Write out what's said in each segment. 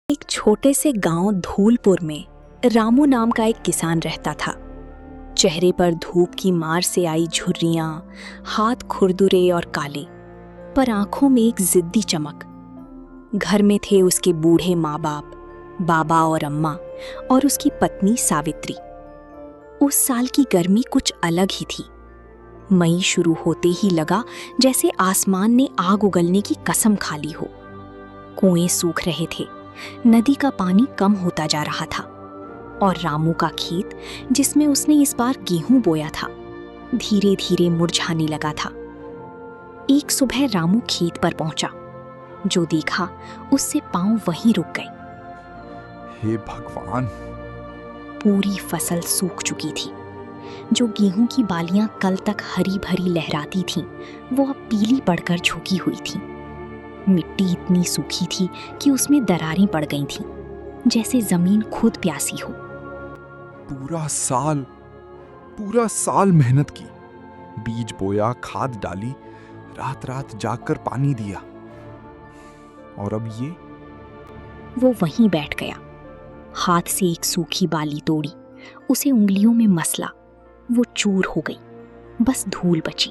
एक छोटे से गांव धूलपुर में रामू नाम का एक किसान रहता था। चेहरे पर धूप की मार से आई झुर्रियां, हाथ खुरदुरे और काले, पर आंखों में एक जिद्दी चमक। घर में थे उसके बूढ़े माँ बाप, बाबा और अम्मा, और उसकी पत्नी सावित्री। उस साल की गर्मी कुछ अलग ही थी। मई शुरू होते ही लगा जैसे आसमान ने आग उगलने की कसम खा ली हो। कुएं सूख रहे थे, नदी का पानी कम होता जा रहा था, और रामू का खेत, जिसमें उसने इस बार गेहूं बोया था, धीरे धीरे मुरझाने लगा था। एक सुबह रामू खेत पर पहुंचा। जो देखा उससे पांव वहीं रुक गए। हे भगवान! पूरी फसल सूख चुकी थी। जो गेहूं की बालियां कल तक हरी भरी लहराती थीं, वो अब पीली पड़कर झुकी हुई थीं। मिट्टी इतनी सूखी थी कि उसमें दरारें पड़ गई थीं, जैसे जमीन खुद प्यासी हो। पूरा साल मेहनत की, बीज बोया, खाद डाली, रात रात जागकर पानी दिया, और अब ये। वो वहीं बैठ गया। हाथ से एक सूखी बाली तोड़ी, उसे उंगलियों में मसला। वो चूर हो गई, बस धूल बची।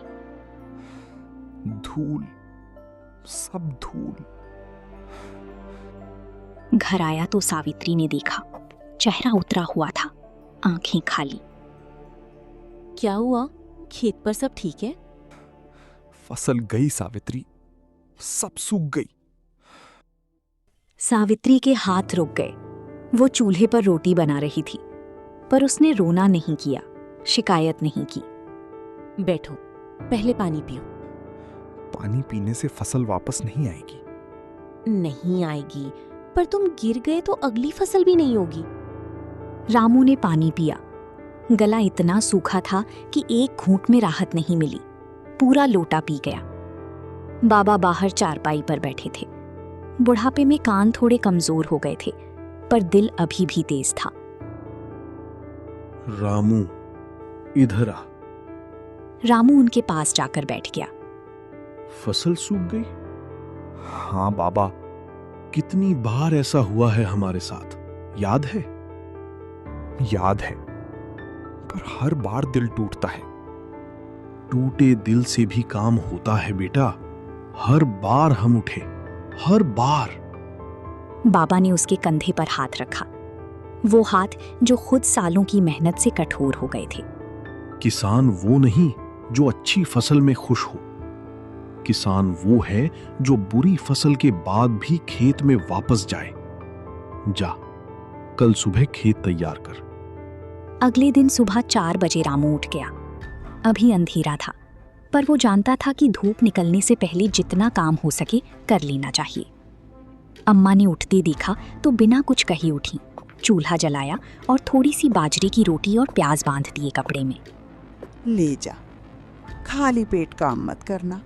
धूल, सब धूल। घर आया तो सावित्री ने देखा। चेहरा उतरा हुआ था, आंखें खाली। क्या हुआ? खेत पर सब ठीक है? फसल गई सावित्री, सब सूख गई। सावित्री के हाथ रुक गए। वो चूल्हे पर रोटी बना रही थी, पर उसने रोना नहीं किया, शिकायत नहीं की। बैठो, पहले पानी पियो। पानी पीने से फसल वापस नहीं आएगी। नहीं आएगी, पर तुम गिर गए तो अगली फसल भी नहीं होगी। रामू ने पानी पिया। गला इतना सूखा था कि एक घूंट में राहत नहीं मिली। पूरा लोटा पी गया। बाबा बाहर चारपाई पर बैठे थे। बुढ़ापे में कान थोड़े कमजोर हो गए थे, पर दिल अभी भी तेज था। रामू, इधर आ। रामू उनके पास जाकर बैठ गया। फसल सूख गई? हाँ बाबा। कितनी बार ऐसा हुआ है हमारे साथ, याद है? याद है, पर हर बार दिल टूटता है। टूटे दिल से भी काम होता है बेटा। हर बार हम उठे, हर बार। बाबा ने उसके कंधे पर हाथ रखा, वो हाथ जो खुद सालों की मेहनत से कठोर हो गए थे। किसान वो नहीं जो अच्छी फसल में खुश हो। किसान वो है जो बुरी फसल के बाद भी खेत में वापस जाए। जा, कल सुबह खेत तैयार कर। अगले दिन सुबह 4 बजे रामू उठ गया। अभी अंधेरा था, पर वो जानता था कि धूप निकलने से पहले जितना काम हो सके कर लेना चाहिए। अम्मा ने उठते देखा तो बिना कुछ कहे उठी, चूल्हा जलाया और थोड़ी सी बाजरे की रोटी और प्याज बांध दिए कपड़े में। ले जा, खाली पेट काम मत करना।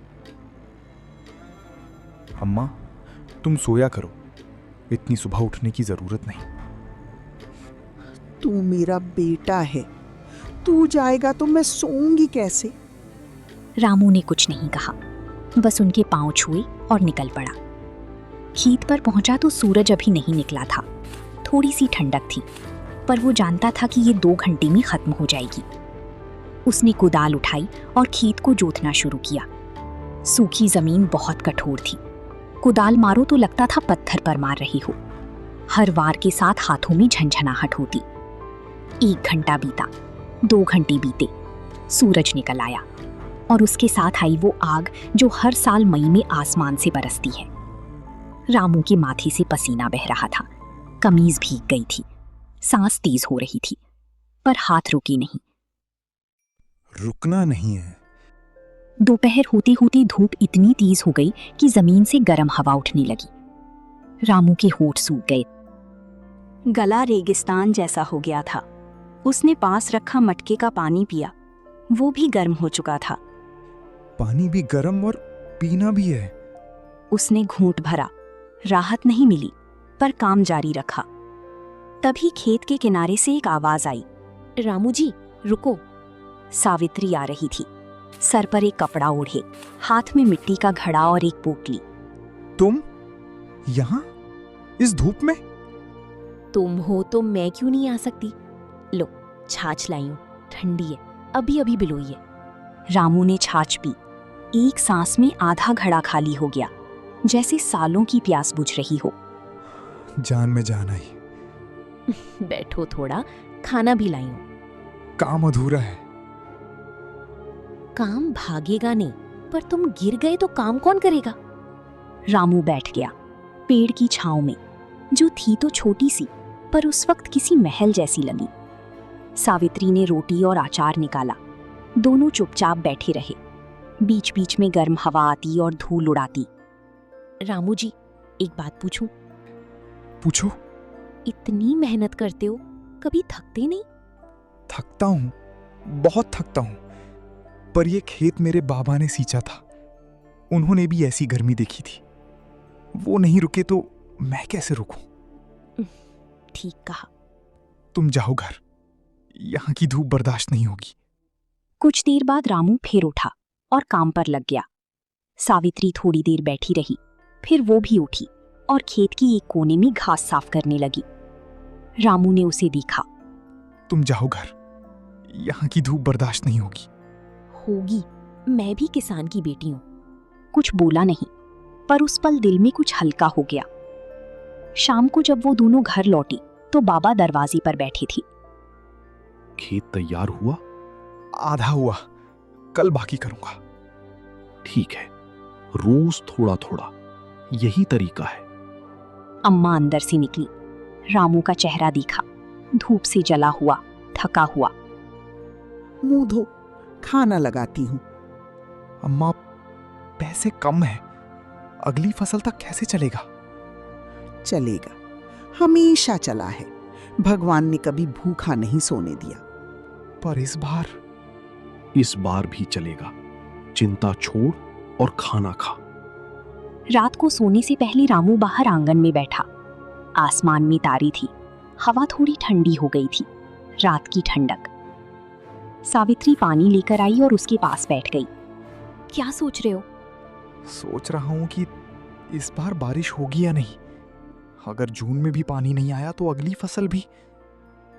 अम्मा, तुम सोया करो, इतनी सुबह उठने की जरूरत नहीं। तू मेरा बेटा है, तू जाएगा तो मैं सोऊंगी कैसे? रामू ने कुछ नहीं कहा, बस उनके पांव छुए और निकल पड़ा। खेत पर पहुंचा तो सूरज अभी नहीं निकला था। थोड़ी सी ठंडक थी, पर वो जानता था कि ये 2 घंटे में खत्म हो जाएगी। उसने कुदाल उठाई और खेत को जोतना शुरू किया। सूखी जमीन बहुत कठोर थी। कुदाल मारो तो लगता था पत्थर पर मार रही हो। हर वार के साथ हाथों में झंझनाहट होती। 1 घंटा बीता, 2 घंटे बीते, सूरज निकल आया, और उसके साथ आई वो आग जो हर साल मई में आसमान से बरसती है। रामू के माथे से पसीना बह रहा था, कमीज भीग गई थी, सांस तेज हो रही थी, पर हाथ रुकी नहीं। रुकना नहीं है। दोपहर होती होती धूप इतनी तेज हो गई कि जमीन से गर्म हवा उठने लगी। रामू के होंठ सूख गए। गला रेगिस्तान जैसा हो गया था। उसने पास रखा मटके का पानी पिया, वो भी गर्म हो चुका था। पानी भी गर्म और पीना भी है। उसने घूंट भरा, राहत नहीं मिली, पर काम जारी रखा। तभी खेत के किनारे से एक आवाज आई, रामू जी, रुको। सावित्री आ रही थी, सर पर एक कपड़ा ओढ़े, हाथ में मिट्टी का घड़ा और एक पोटली। तुम यहाँ, इस धूप में? तुम हो तो मैं क्यों नहीं आ सकती? लो, छाछ लाई हूं, ठंडी है, अभी अभी बिलोई है। रामू ने छाछ पी। एक सांस में आधा घड़ा खाली हो गया, जैसे सालों की प्यास बुझ रही हो। जान में जान आई। बैठो थोड़ा, खाना भी लाई हूं। काम अधूरा है। काम भागेगा नहीं, पर तुम गिर गए तो काम कौन करेगा? रामू बैठ गया पेड़ की छांव में, जो थी तो छोटी सी, पर उस वक्त किसी महल जैसी लगी। सावित्री ने रोटी और अचार निकाला। दोनों चुपचाप बैठे रहे। बीच बीच में गर्म हवा आती और धूल उड़ाती। रामू जी, एक बात पूछूं? पूछो। इतनी मेहनत करते हो, कभी थकते नहीं? थकता हूँ, बहुत थकता हूँ, पर ये खेत मेरे बाबा ने सींचा था। उन्होंने भी ऐसी गर्मी देखी थी। वो नहीं रुके तो मैं कैसे रुकूं? ठीक कहा। तुम जाओ घर, यहाँ की धूप बर्दाश्त नहीं होगी। कुछ देर बाद रामू फिर उठा और काम पर लग गया। सावित्री थोड़ी देर बैठी रही, फिर वो भी उठी और खेत की एक कोने में घास साफ करने लगी। रामू ने उसे देखा। तुम जाओ घर, यहाँ की धूप बर्दाश्त नहीं होगी। होगी, मैं भी किसान की बेटी हूं। कुछ बोला नहीं, पर उस पल दिल में कुछ हल्का हो गया। शाम को जब वो दोनों घर लौटी तो बाबा दरवाजे पर बैठे थे। खेत तैयार हुआ? आधा हुआ, कल बाकी करूंगा। ठीक है, रोज थोड़ा थोड़ा, यही तरीका है। अम्मा अंदर से निकली। रामू का चेहरा देखा, धूप से जला हुआ, थका हुआ। मुंह धो, खाना लगाती हूँ। अम्मा, पैसे कम है, अगली फसल तक कैसे चलेगा? चलेगा, हमेशा चला है। भगवान ने कभी भूखा नहीं सोने दिया। पर इस बार भी चलेगा। चिंता छोड़ और खाना खा। रात को सोने से पहले रामू बाहर आंगन में बैठा। आसमान में तारे थी, हवा थोड़ी ठंडी हो गई थी, रात की ठंडक। सावित्री पानी लेकर आई और उसके पास बैठ गई। क्या सोच रहे हो? सोच रहा हूं कि इस बार बारिश होगी या नहीं। अगर जून में भी पानी नहीं आया तो अगली फसल भी।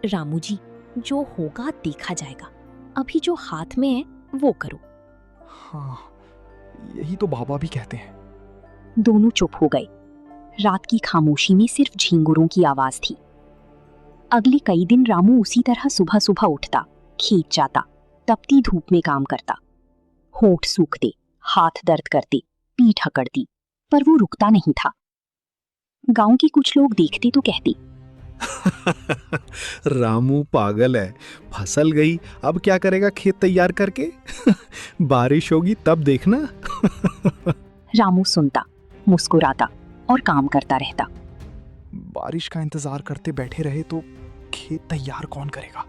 रामू जी, जो होगा देखा जाएगा। अभी जो हाथ में है वो करो। हाँ, यही तो बाबा भी कहते हैं। दोनों चुप हो गए। रात की खामोशी में सिर्फ झींगुरों की आवाज थी। अगले कई दिन रामू उसी तरह सुबह सुबह उठता, खेत जाता, तपती धूप में काम करता। होंठ सूखते, हाथ दर्द करते, पीठ अकड़ती, पर वो रुकता नहीं था। गांव के कुछ लोग देखते तो कहते, रामू पागल है, फसल गई, अब क्या करेगा खेत तैयार करके? बारिश होगी तब देखना। रामू सुनता, मुस्कुराता और काम करता रहता। बारिश का इंतजार करते बैठे रहे तो खेत तैयार कौन करेगा?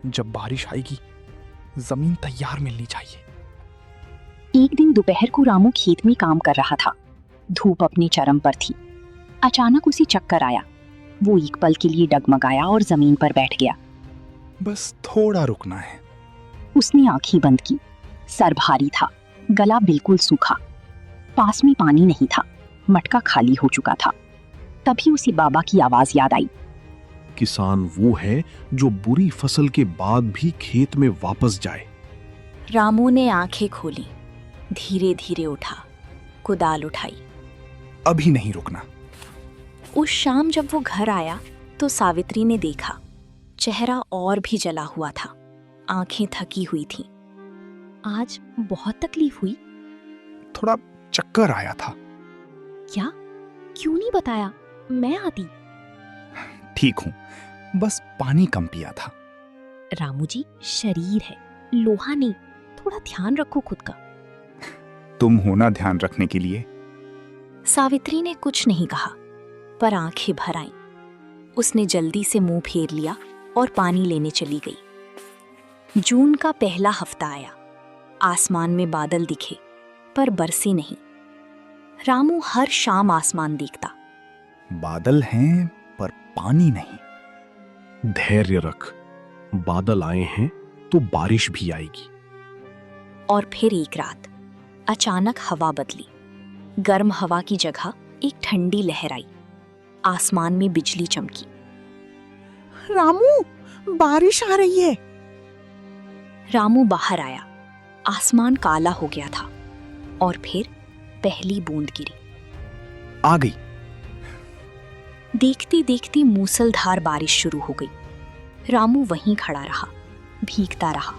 जब बारिश आएगी, जमीन तैयार मिलनी चाहिए। एक दिन दोपहर को रामू खेत में काम कर रहा था। धूप अपने चरम पर थी। अचानक उसे चक्कर आया। वो एक पल के लिए डगमगाया और जमीन पर बैठ गया। बस थोड़ा रुकना है। उसने आंखें बंद की। सर भारी था, गला बिल्कुल सूखा। पास में पानी नहीं था, मटका खाली हो चुका था। तभी उसे बाबा की आवाज याद आई। किसान वो है जो बुरी फसल के बाद भी खेत में वापस जाए। रामू ने आंखें खोली, धीरे धीरे उठा, कुदाल उठाई। अभी नहीं रुकना। उस शाम जब वो घर आया तो सावित्री ने देखा, चेहरा और भी जला हुआ था, आंखें थकी हुई थीं। आज बहुत तकलीफ हुई? थोड़ा चक्कर आया था। क्या? क्यों नहीं बताया? मैं आती। ठीक हूँ, बस पानी कम पिया था। रामू जी, शरीर है, लोहा नहीं। थोड़ा ध्यान रखो खुद का। तुम हो ना ध्यान रखने के लिए। सावित्री ने कुछ नहीं कहा, पर आंखें भर आईं। उसने जल्दी से मुंह फेर लिया और पानी लेने चली गई। जून का पहला हफ्ता आया। आसमान में बादल दिखे, पर बरसे नहीं। रामू हर शाम आसमान देखता। बादल हैं पर पानी नहीं। धैर्य रख, बादल आए हैं तो बारिश भी आएगी। और फिर एक रात अचानक हवा बदली। गर्म हवा की जगह एक ठंडी लहर आई। आसमान में बिजली चमकी। रामू, बारिश आ रही है। रामू बाहर आया। आसमान काला हो गया था और फिर पहली बूंद गिरी। आ गई। देखते देखते मूसलधार बारिश शुरू हो गई। रामू वहीं खड़ा रहा, भीगता रहा।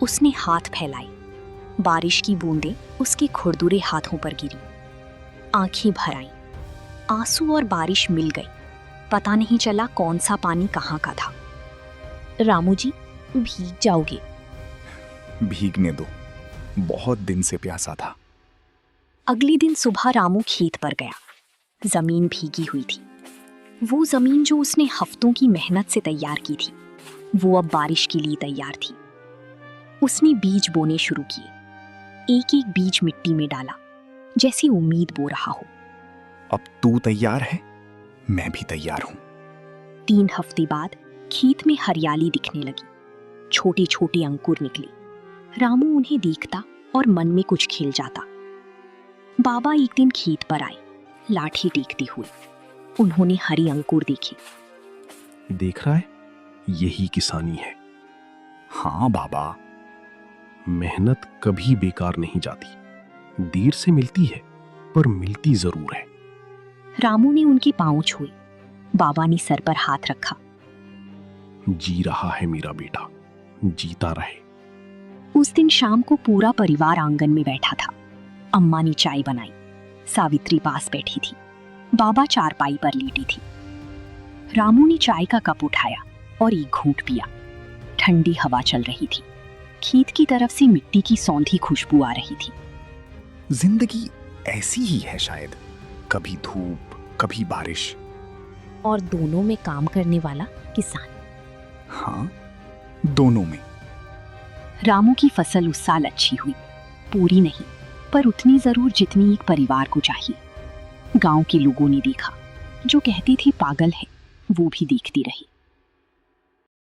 उसने हाथ फैलाए। बारिश की बूंदें उसके खुरदुरे हाथों पर गिरी। आंखें भर आईं। आंसू और बारिश मिल गई। पता नहीं चला कौन सा पानी कहाँ का था। रामू जी, भीग जाओगे। भीगने दो, बहुत दिन से प्यासा था। अगले दिन सुबह रामू खेत पर गया। जमीन भीगी हुई थी। वो जमीन जो उसने हफ्तों की मेहनत से तैयार की थी, वो अब बारिश के लिए तैयार थी। उसने बीज बोने शुरू किए। एक एक बीज मिट्टी में डाला, जैसे उम्मीद बो रहा हो। अब तू तैयार है, मैं भी तैयार हूं। 3 हफ्ते बाद खेत में हरियाली दिखने लगी। छोटे छोटे अंकुर निकले। रामू उन्हें देखता और मन में कुछ खिल जाता। बाबा एक दिन खेत पर आए, लाठी टेकते हुए। उन्होंने हरे अंकुर देखे। देख रहा है, यही किसानी है। हाँ बाबा। मेहनत कभी बेकार नहीं जाती। देर से मिलती है, पर मिलती जरूर है। रामू ने उनके पांव छुए। बाबा ने सर पर हाथ रखा। जी रहा है मेरा बेटा, जीता रहे। उस दिन शाम को पूरा परिवार आंगन में बैठा था। अम्मा ने चाय बनाई। सावित्री पास बैठी थी। बाबा चारपाई पर लेटी थी। रामू ने चाय का कप उठाया और एक घूंट पिया। ठंडी हवा चल रही थी। खेत की तरफ से मिट्टी की सौंधी खुशबू आ रही थी। जिंदगी ऐसी ही है शायद, कभी धूप, कभी बारिश, और दोनों में काम करने वाला किसान। हाँ, दोनों में। रामू की फसल उस साल अच्छी हुई। पूरी नहीं, पर उतनी जरूर जितनी एक परिवार को चाहिए। गांव के लोगों ने देखा। जो कहते थे पागल है, वो भी देखती रही।